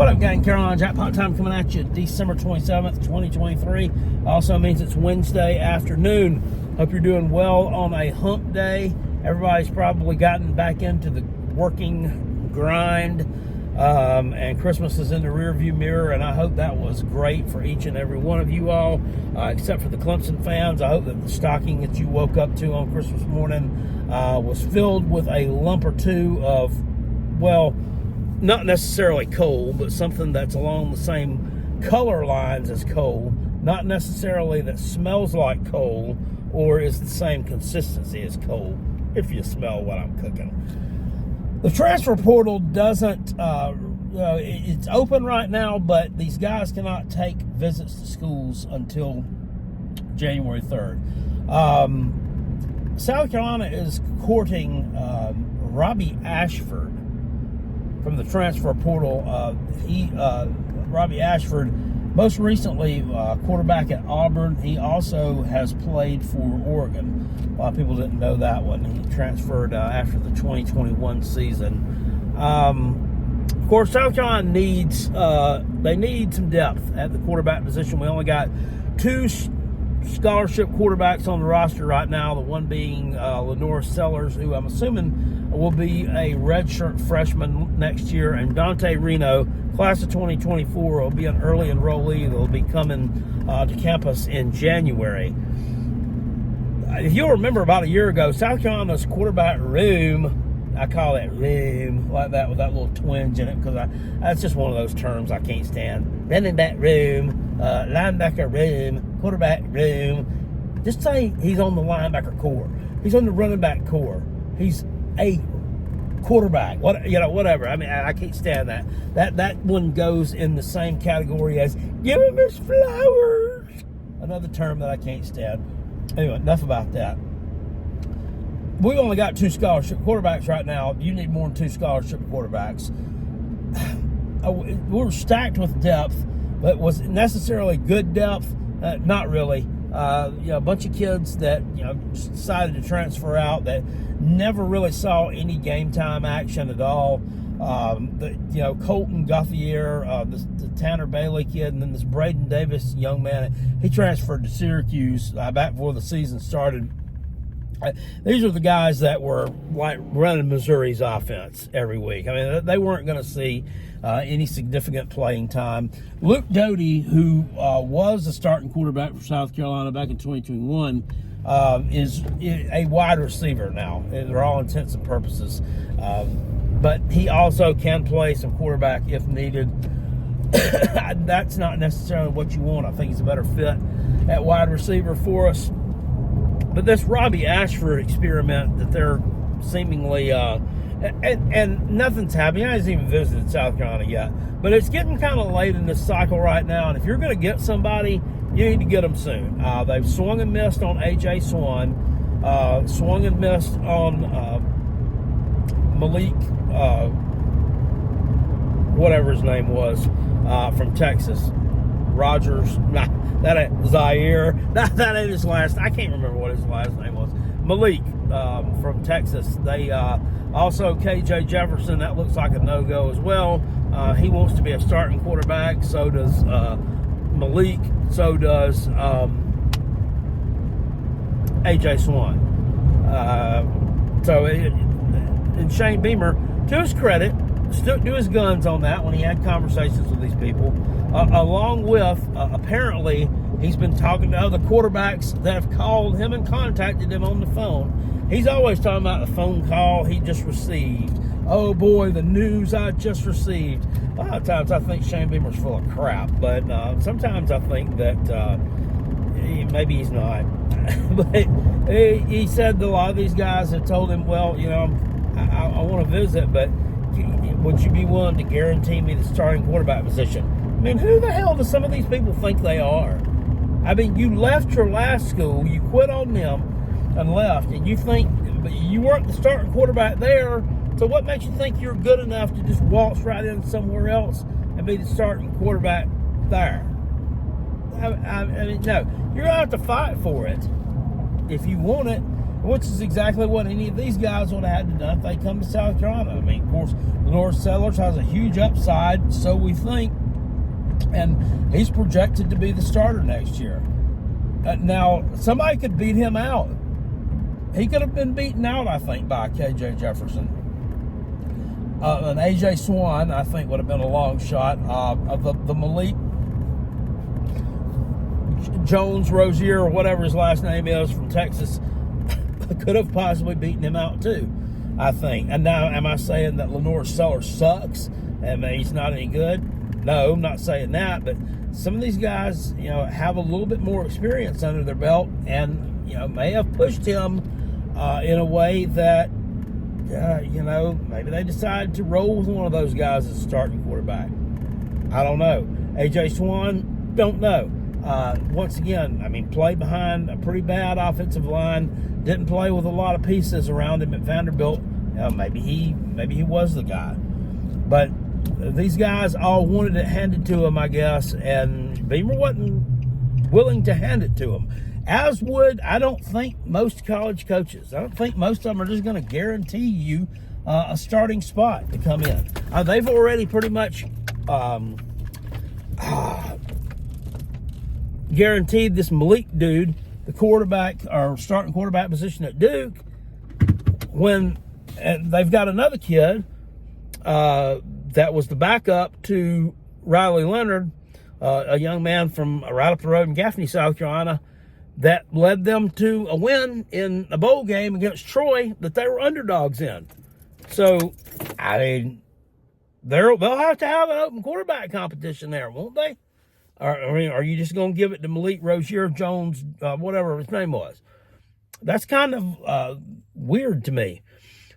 What up, gang? Carolina Jackpot time coming at you December 27th, 2023. Also means it's Wednesday afternoon. Hope you're doing well on a hump day. Everybody's probably gotten back into the working grind, and Christmas is in the rearview mirror, and I hope that was great for each and every one of you all, except for the Clemson fans. I hope that the stocking that you woke up to on Christmas morning was filled with a lump or two of, well, not necessarily coal, but something that's along the same color lines as coal, not necessarily that smells like coal or is the same consistency as coal, if you smell what I'm cooking. The transfer portal doesn't, it's open right now, but these guys cannot take visits to schools until January 3rd. South Carolina is courting Robbie Ashford from the transfer portal. Robbie Ashford, most recently quarterback at Auburn. He also has played for Oregon. A lot of people didn't know that one. He transferred after the 2021 season. Of course, South Carolina needs some depth at the quarterback position. We only got two scholarship quarterbacks on the roster right now, the one being Lenore Sellers, who I'm assuming will be a redshirt freshman next year, and Dante Reno, class of 2024, will be an early enrollee that will be coming to campus in January. If you'll remember, about a year ago, South Carolina's quarterback room, I call it room, like that, with that little twinge in it, because that's just one of those terms I can't stand. Running back room, linebacker room, quarterback room. Just say he's on the linebacker core. He's on the running back core. He's a quarterback. Whatever. I mean, I can't stand that. That one goes in the same category as give him his flowers. Another term that I can't stand. Anyway, enough about that. We've only got two scholarship quarterbacks right now. You need more than two scholarship quarterbacks. We're stacked with depth, but was it necessarily good depth? Not really. A bunch of kids that decided to transfer out that never really saw any game time action at all. Colton Gauthier, the Tanner Bailey kid, and then this Braden Davis young man. He transferred to Syracuse back before the season started. These are the guys that were like running Missouri's offense every week. I mean, they weren't going to see any significant playing time. Luke Doty, who was the starting quarterback for South Carolina back in 2021, is a wide receiver now, for all intents and purposes. But he also can play some quarterback if needed. That's not necessarily what you want. I think he's a better fit at wide receiver for us. But this Robbie Ashford experiment that they're seemingly, and nothing's happening. I hasn't even visited South Carolina yet. But it's getting kind of late in this cycle right now. And if you're going to get somebody, you need to get them soon. They've swung and missed on A.J. Swan, swung and missed on Malik, whatever his name was, from Texas. Rogers, that ain't Zaire. That ain't his last. I can't remember what his last name was. Malik from Texas. They also KJ Jefferson. That looks like a no-go as well. He wants to be a starting quarterback. So does Malik. So does AJ Swan. And Shane Beamer, to his credit, stuck to his guns on that when he had conversations with these people. Along with, apparently, he's been talking to other quarterbacks that have called him and contacted him on the phone. He's always talking about the phone call he just received. Oh boy, the news I just received. A lot of times I think Shane Beamer's full of crap, but sometimes I think that maybe he's not. But he said that a lot of these guys have told him, well, I want to visit, but would you be willing to guarantee me the starting quarterback position? I mean, who the hell do some of these people think they are? I mean, you left your last school, you quit on them and left, and you think you weren't the starting quarterback there, so what makes you think you're good enough to just waltz right in somewhere else and be the starting quarterback there? I mean, no. You're going to have to fight for it if you want it. which is exactly what any of these guys would have had to do if they come to South Carolina. I mean, of course, Lenore Sellers has a huge upside, so we think, and he's projected to be the starter next year. Now, somebody could beat him out. He could have been beaten out, I think, by KJ Jefferson. An AJ Swan, I think, would have been a long shot. The Malik Jones Rozier, or whatever his last name is, from Texas, could have possibly beaten him out too, I think. And now, am I saying that Lenore Sellers sucks and he's not any good? No, I'm not saying that, but some of these guys, have a little bit more experience under their belt, and may have pushed him in a way that maybe they decided to roll with one of those guys as a starting quarterback. I don't know. AJ Swan, don't know. Once again, I mean, played behind a pretty bad offensive line, didn't play with a lot of pieces around him at Vanderbilt. Maybe he was the guy. But these guys all wanted it handed to him, I guess, and Beamer wasn't willing to hand it to him. As would, I don't think, most college coaches. I don't think most of them are just going to guarantee you a starting spot to come in. They've already pretty much guaranteed this Malik dude the quarterback or starting quarterback position at Duke, when they've got another kid that was the backup to Riley Leonard, a young man from right up the road in Gaffney, South Carolina, that led them to a win in a bowl game against Troy that they were underdogs in. So, I mean, they'll have to have an open quarterback competition there, won't they? Are you just going to give it to Malik Rozier Jones, whatever his name was? That's kind of weird to me.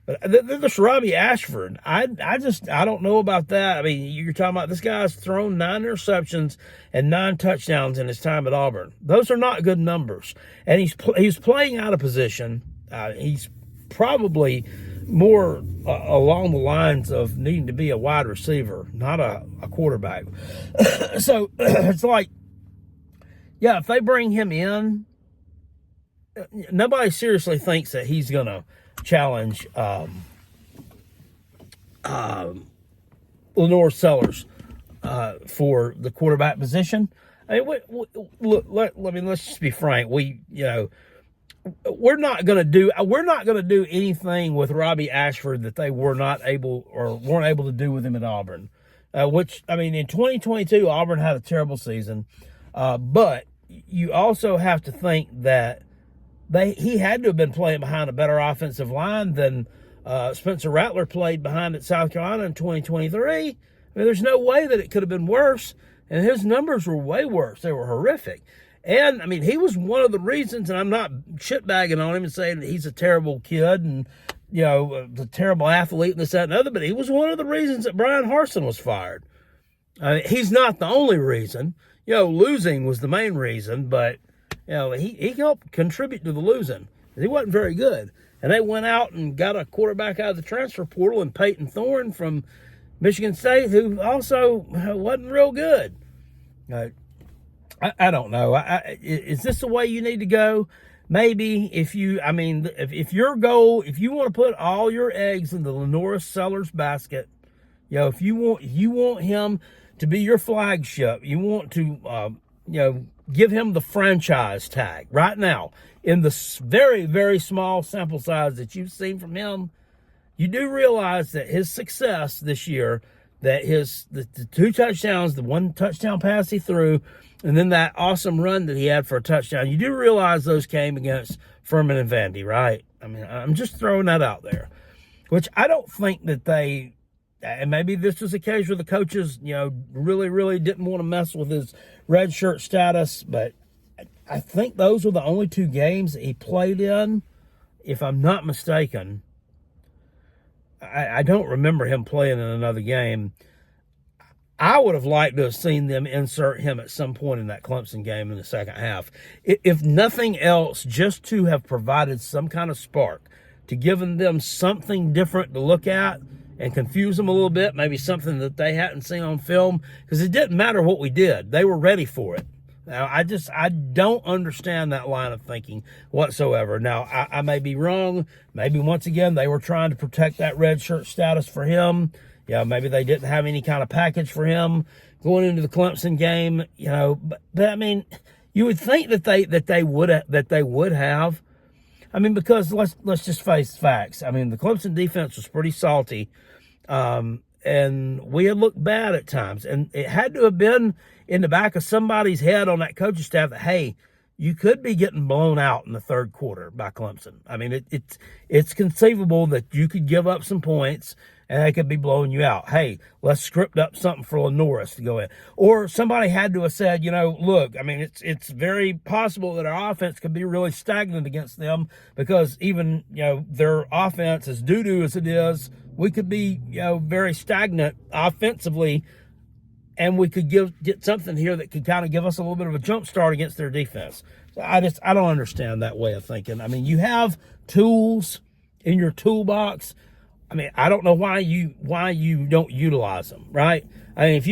But this Robbie Ashford, I don't know about that. I mean, you're talking about this guy's thrown 9 interceptions and 9 touchdowns in his time at Auburn. Those are not good numbers. And he's playing out of position. He's probably more along the lines of needing to be a wide receiver, not a quarterback. So it's like, yeah, if they bring him in, nobody seriously thinks that he's going to challenge Lenore Sellers for the quarterback position. I mean, let's just be frank. We're not going to do anything with Robbie Ashford that they weren't able to do with him at Auburn. Which, I mean, in 2022, Auburn had a terrible season, but you also have to think that he had to have been playing behind a better offensive line than Spencer Rattler played behind at South Carolina in 2023. I mean, there's no way that it could have been worse, and his numbers were way worse. They were horrific. And, I mean, he was one of the reasons, and I'm not shitbagging on him and saying that he's a terrible kid and, a terrible athlete and this, that, and the other, but he was one of the reasons that Brian Harsin was fired. He's not the only reason. Losing was the main reason, but, he helped contribute to the losing. He wasn't very good. And they went out and got a quarterback out of the transfer portal in Peyton Thorne from Michigan State, who also wasn't real good. I don't know. Is this the way you need to go? Maybe if your goal, if you want to put all your eggs in the Lenore Sellers basket, if you want him to be your flagship, you want to, give him the franchise tag right now in the very, very small sample size that you've seen from him. You do realize that his success this year, that the 2 touchdowns, the 1 touchdown pass he threw, and then that awesome run that he had for a touchdown, you do realize those came against Furman and Vandy, right? I mean, I'm just throwing that out there, which I don't think that they, and maybe this was a case where the coaches, really, really didn't want to mess with his red shirt status, but I think those were the only 2 games that he played in, if I'm not mistaken. I don't remember him playing in another game. I would have liked to have seen them insert him at some point in that Clemson game in the second half. If nothing else, just to have provided some kind of spark, to giving them something different to look at and confuse them a little bit, maybe something that they hadn't seen on film, because it didn't matter what we did. They were ready for it. Now, I don't understand that line of thinking whatsoever. Now, I may be wrong. Maybe, once again, they were trying to protect that red shirt status for him. Maybe they didn't have any kind of package for him going into the Clemson game. But I mean, you would think that they would have. I mean, because let's just face facts. I mean, the Clemson defense was pretty salty, and we had looked bad at times, and it had to have been in the back of somebody's head on that coaching staff that, hey, you could be getting blown out in the third quarter by Clemson. I mean, it's conceivable that you could give up some points and they could be blowing you out. Hey, let's script up something for Lenoris to go in. Or somebody had to have said, look, I mean, it's very possible that our offense could be really stagnant against them, because even, their offense, as doo-doo as it is, we could be, very stagnant offensively, and we could get something here that could kind of give us a little bit of a jump start against their defense. So I don't understand that way of thinking. I mean, you have tools in your toolbox. I mean, I don't know why you don't utilize them, right? I mean, if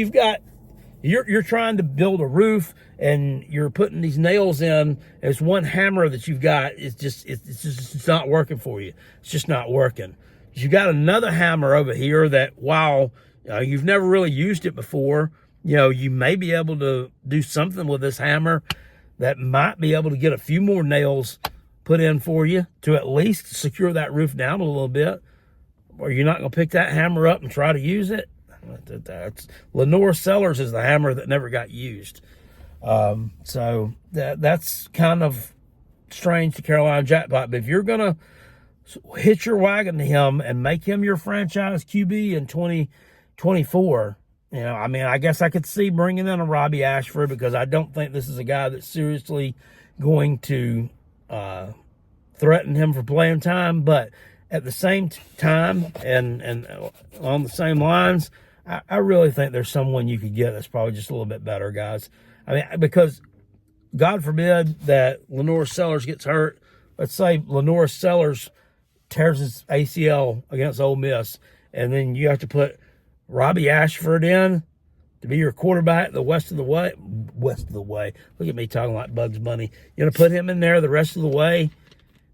you're trying to build a roof and you're putting these nails in, it's one hammer that you've got, it's not working for you. It's just not working. You got another hammer over here that, while you've never really used it before, you may be able to do something with this hammer that might be able to get a few more nails put in for you to at least secure that roof down a little bit. Or you're not going to pick that hammer up and try to use it. Lenore Sellers is the hammer that never got used. So that's kind of strange to Carolina Jackpot. But if you're going to hitch your wagon to him and make him your franchise QB in 2024, I mean, I guess I could see bringing in a Robbie Ashford, because I don't think this is a guy that's seriously going to threaten him for playing time. But at the same time, and on the same lines, I really think there's someone you could get that's probably just a little bit better, guys. I mean, because God forbid that Lenore Sellers gets hurt. Let's say Lenore Sellers tears his ACL against Ole Miss, and then you have to put Robbie Ashford in to be your quarterback the rest of the way. Look at me talking like Bugs Bunny. You're going to put him in there the rest of the way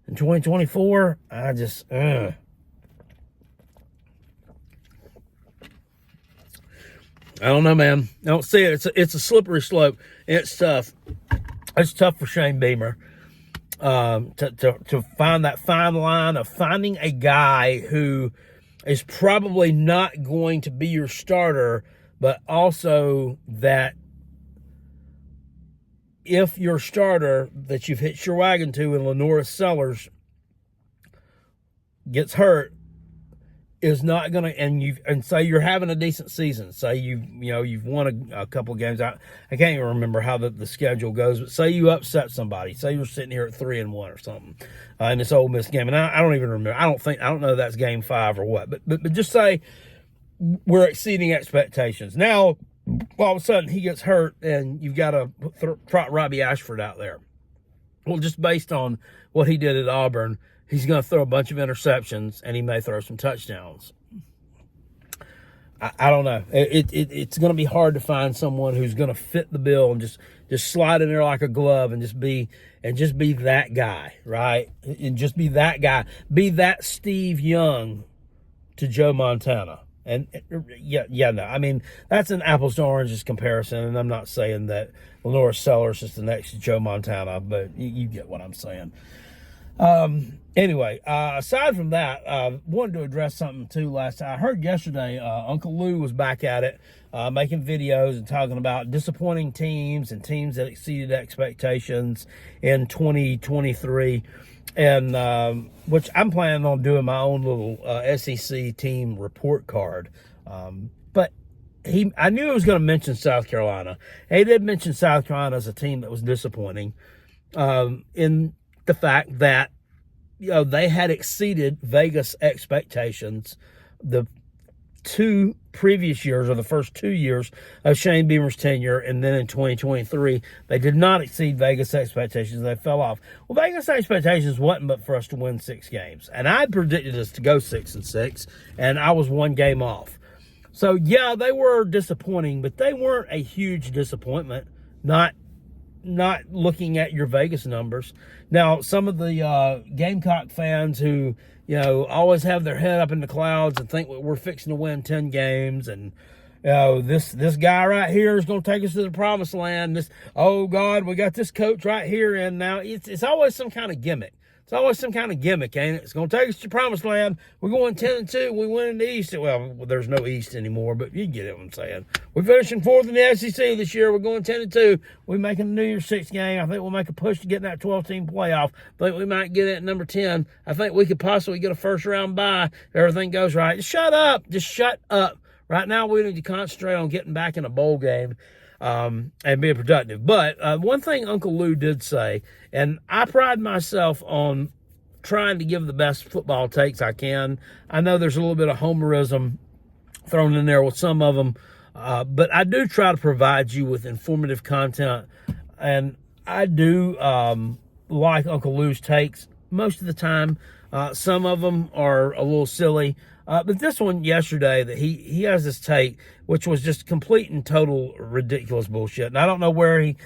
in 2024, I don't know, man. I don't see it. It's a slippery slope. It's tough. It's tough for Shane Beamer to find that fine line of finding a guy who is probably not going to be your starter, but also that if your starter that you've hitched your wagon to in Lenore Sellers gets hurt, is not going to, and say you're having a decent season, say you've won a couple of games. I can't even remember how the schedule goes, but say you upset somebody, say you're sitting here at 3-1 or something in this Ole Miss game, and I don't even remember. I don't know if that's game 5 or what, but just say we're exceeding expectations. Now, all of a sudden he gets hurt and you've got to trot Robbie Ashford out there. Well, just based on what he did at Auburn, he's going to throw a bunch of interceptions and he may throw some touchdowns. I don't know. It's going to be hard to find someone who's going to fit the bill and just slide in there like a glove and just be that guy, right? And just be that guy. Be that Steve Young to Joe Montana. And no, I mean, that's an apples to oranges comparison, and I'm not saying that Lenore Sellers is the next Joe Montana, but you get what I'm saying. Anyway, aside from that, wanted to address something too last time. I heard yesterday Uncle Lou was back at it, making videos and talking about disappointing teams and teams that exceeded expectations in 2023. And which I'm planning on doing my own little SEC team report card. But I knew he was going to mention South Carolina. He did mention South Carolina as a team that was disappointing in the fact that they had exceeded Vegas expectations the 2 previous years, or the first 2 years of Shane Beamer's tenure, and then in 2023 they did not exceed Vegas expectations. They fell off. Well, Vegas expectations wasn't but for us to win 6 games, and I predicted us to go 6-6, and I was 1 game off. So yeah, they were disappointing, but they weren't a huge disappointment. Not not looking at your Vegas numbers. Now, some of the Gamecock fans who, always have their head up in the clouds and think we're fixing to win 10 games and, this guy right here is going to take us to the promised land. Oh God, we got this coach right here, and now it's always some kind of gimmick. It's always some kind of gimmick, ain't it? It's going to take us to the promised land. We're going 10-2. We win in the East. Well, there's no East anymore, but you get what I'm saying. We're finishing 4th in the SEC this year. We're going 10-2. We're making the New Year's Six game. I think we'll make a push to get in that 12-team playoff. I think we might get it at number 10. I think we could possibly get a first-round bye if everything goes right. Just shut up. Just shut up. Right now, we need to concentrate on getting back in a bowl game and being productive. But one thing Uncle Lou did say, and I pride myself on trying to give the best football takes I can. I know there's a little bit of homerism thrown in there with some of them, but I do try to provide you with informative content. And I do like Uncle Lou's takes most of the time. Some of them are a little silly. But this one yesterday, that he has this take, which was just complete and total ridiculous bullshit. And I don't know where he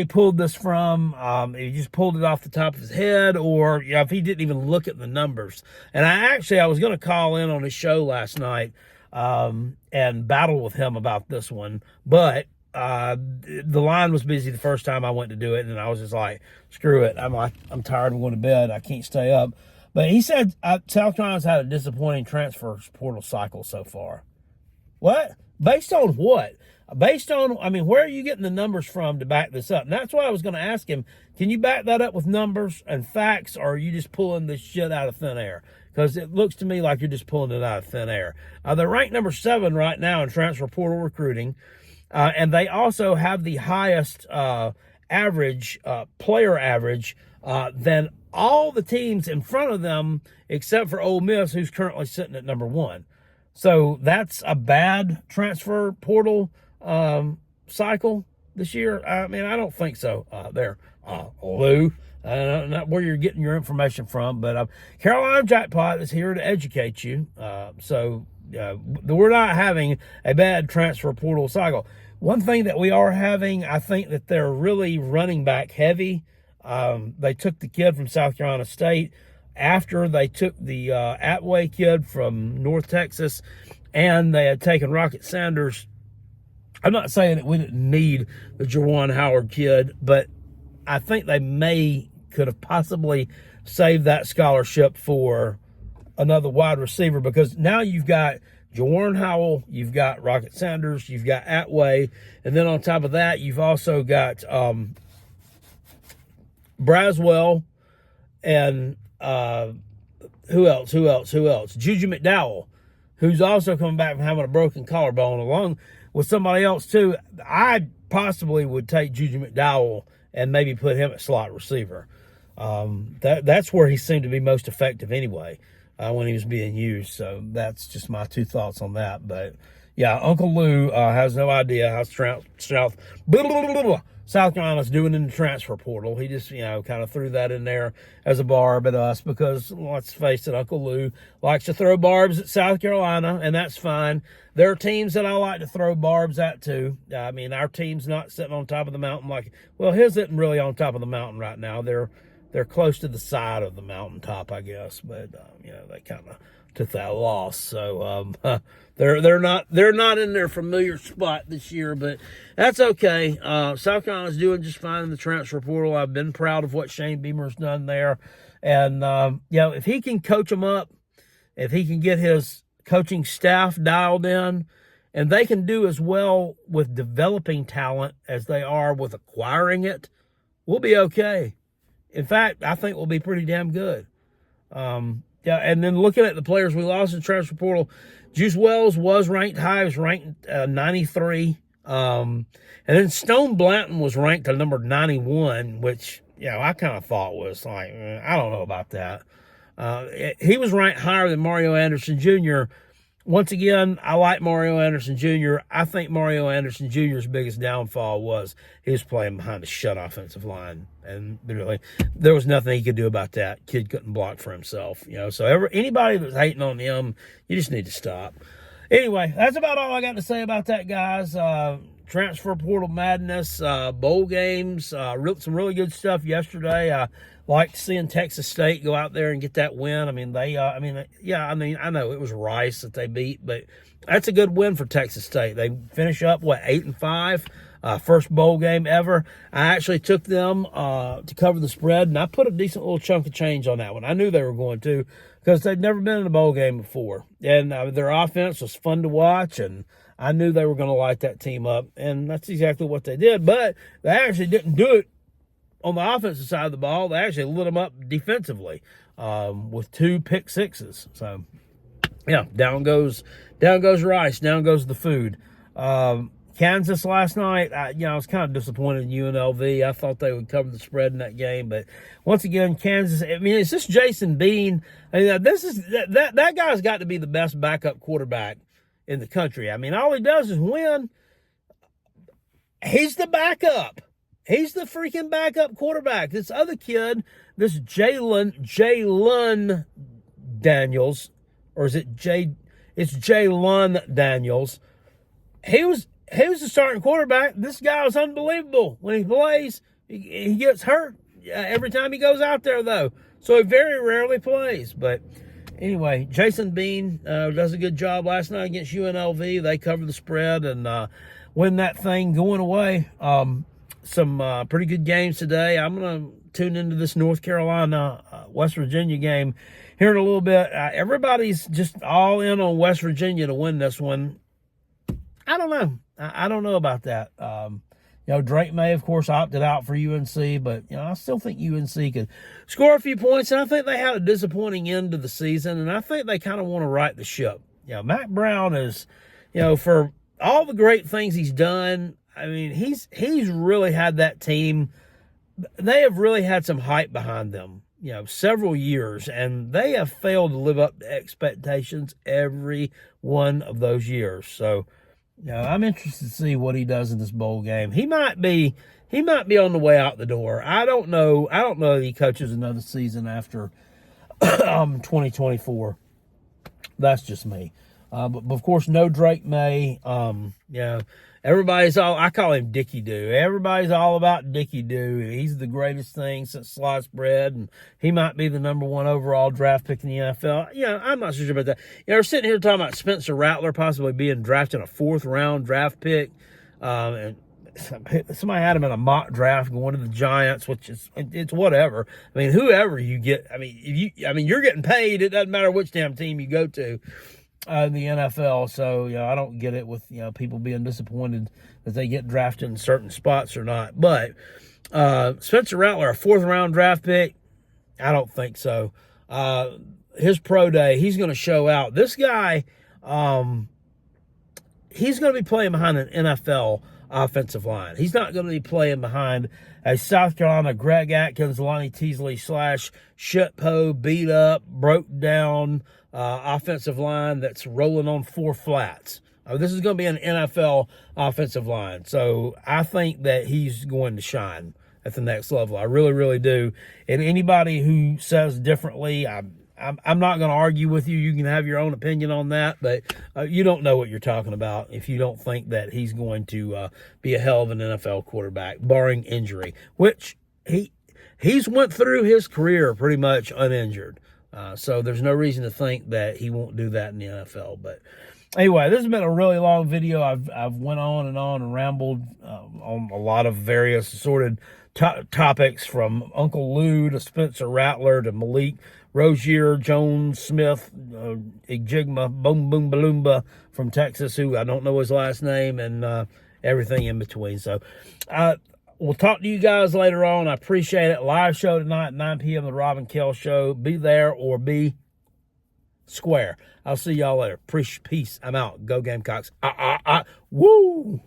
pulled this from. He just pulled it off the top of his head, or if he didn't even look at the numbers. And I was going to call in on his show last night and battle with him about this one, but the line was busy the first time I went to do it, and I was just like, screw it. I'm tired of going to bed. I can't stay up. But he said South Carolina's had a disappointing transfer portal cycle so far. What? Based on what? Based on, where are you getting the numbers from to back this up? And that's why I was going to ask him, can you back that up with numbers and facts, or are you just pulling this shit out of thin air? Because it looks to me like you're just pulling it out of thin air. They're ranked number 7 right now in transfer portal recruiting, and they also have the highest player average than all the teams in front of them, except for Ole Miss, who's currently sitting at number 1. So that's a bad transfer portal cycle this year. I don't think so. Lou, not where you're getting your information from, but Carolina Jackpot is here to educate you. So we're not having a bad transfer portal cycle. One thing that we are having, I think that they're really running back heavy. They took the kid from South Carolina State after they took the Atway kid from North Texas, and they had taken Rocket Sanders. I'm not saying that we didn't need the Juwan Howard kid, but I think they could have possibly saved that scholarship for another wide receiver, because now you've got Jawarn Howell, you've got Rocket Sanders, you've got Atway, and then on top of that, you've also got Braswell, and who else? Juju McDowell, who's also coming back from having a broken collarbone, along with somebody else too. I possibly would take Juju McDowell and maybe put him at slot receiver. That's where he seemed to be most effective anyway, when he was being used. So that's just my 2 thoughts on that. But yeah, Uncle Lou has no idea how South Carolina's doing in the transfer portal. He just, kind of threw that in there as a barb at us, because let's face it, Uncle Lou likes to throw barbs at South Carolina, and that's fine. There are teams that I like to throw barbs at too. Our team's not sitting on top of the mountain his isn't really on top of the mountain right now. They're close to the side of the mountaintop, I guess, but they kind of took that loss. So they're not in their familiar spot this year, but that's okay. South Carolina's doing just fine in the transfer portal. I've been proud of what Shane Beamer's done there, and if he can coach them up, if he can get his coaching staff dialed in, and they can do as well with developing talent as they are with acquiring it, we'll be okay. In fact, I think we'll be pretty damn good. And then looking at the players we lost in the transfer portal, Juice Wells was ranked high. He was ranked 93. And then Stone Blanton was ranked at number 91, which, I kind of thought was like, I don't know about that. He was ranked higher than Mario Anderson Jr. Once again, I like Mario Anderson Jr. I think Mario Anderson Jr.'s biggest downfall was he was playing behind a shut offensive line. And really, there was nothing he could do about that. Kid couldn't block for himself. So anybody that's hating on him, you just need to stop. Anyway, that's about all I got to say about that, guys. transfer portal madness, bowl games, some really good stuff yesterday. I liked seeing Texas State go out there and get that win. I mean, I know it was Rice that they beat, but that's a good win for Texas State. They finish up, 8-5, first bowl game ever. I actually took them to cover the spread, and I put a decent little chunk of change on that one. I knew they were going to, because they'd never been in a bowl game before. And their offense was fun to watch, and I knew they were going to light that team up, and that's exactly what they did. But they actually didn't do it on the offensive side of the ball. They actually lit them up defensively with 2 pick sixes. So, yeah, down goes Rice, down goes the food. Kansas last night, I was kind of disappointed in UNLV. I thought they would cover the spread in that game, but once again, Kansas. I mean, it's just Jason Bean. I mean, that guy's got to be the best backup quarterback in the country. I mean, all he does is win. He's the backup. He's the freaking backup quarterback. This other kid, this Jalen Daniels, or is it It's Jalen Daniels. He was the starting quarterback. This guy is unbelievable. When he plays, he gets hurt every time he goes out there, though. So he very rarely plays. But anyway, Jason Bean does a good job last night against UNLV. They cover the spread and win that thing going away. Some pretty good games today. I'm going to tune into this North Carolina, West Virginia game here in a little bit. Everybody's just all in on West Virginia to win this one. I don't know. I don't know about that. Drake May, of course, opted out for UNC, but, I still think UNC could score a few points, and I think they had a disappointing end to the season, and I think they kind of want to right the ship. Mac Brown is, for all the great things he's done, I mean, he's really had that team. They have really had some hype behind them, several years, and they have failed to live up to expectations every one of those years. So, I'm interested to see what he does in this bowl game. He might be on the way out the door. I don't know if he coaches another season after 2024. That's just me. But of course, no Drake May. Everybody's I call him Dickie Doo. Everybody's all about Dickie Doo. He's the greatest thing since sliced bread, and he might be the number 1 overall draft pick in the NFL. I'm not so sure about that. We're sitting here talking about Spencer Rattler possibly being drafted a 4th round draft pick. And somebody had him in a mock draft going to the Giants, which it's whatever. I mean, whoever you get, you're getting paid. It doesn't matter which damn team you go to. In the NFL, so I don't get it with people being disappointed that they get drafted in certain spots or not. But Spencer Rattler, a 4th round draft pick, I don't think so. His pro day, he's going to show out. This guy, he's going to be playing behind an NFL offensive line. He's not going to be playing behind a South Carolina Greg Atkins, Lonnie Teasley / shitpo, beat up, broke down offensive line that's rolling on 4 flats. This is going to be an NFL offensive line. So I think that he's going to shine at the next level. I really, really do. And anybody who says differently, I'm not going to argue with you. You can have your own opinion on that, but you don't know what you're talking about if you don't think that he's going to be a hell of an NFL quarterback, barring injury, which he's went through his career pretty much uninjured. So there's no reason to think that he won't do that in the NFL. But anyway, this has been a really long video. I've went on and rambled on a lot of various assorted topics, from Uncle Lou to Spencer Rattler to Malik Rozier, Jones Smith, Ijigma, Boom Boom Balumba from Texas, who I don't know his last name, and everything in between. So we'll talk to you guys later on. I appreciate it. Live show tonight at 9 p.m. The Rob and Kell Show. Be there or be square. I'll see y'all later. Peace. I'm out. Go Gamecocks. Woo!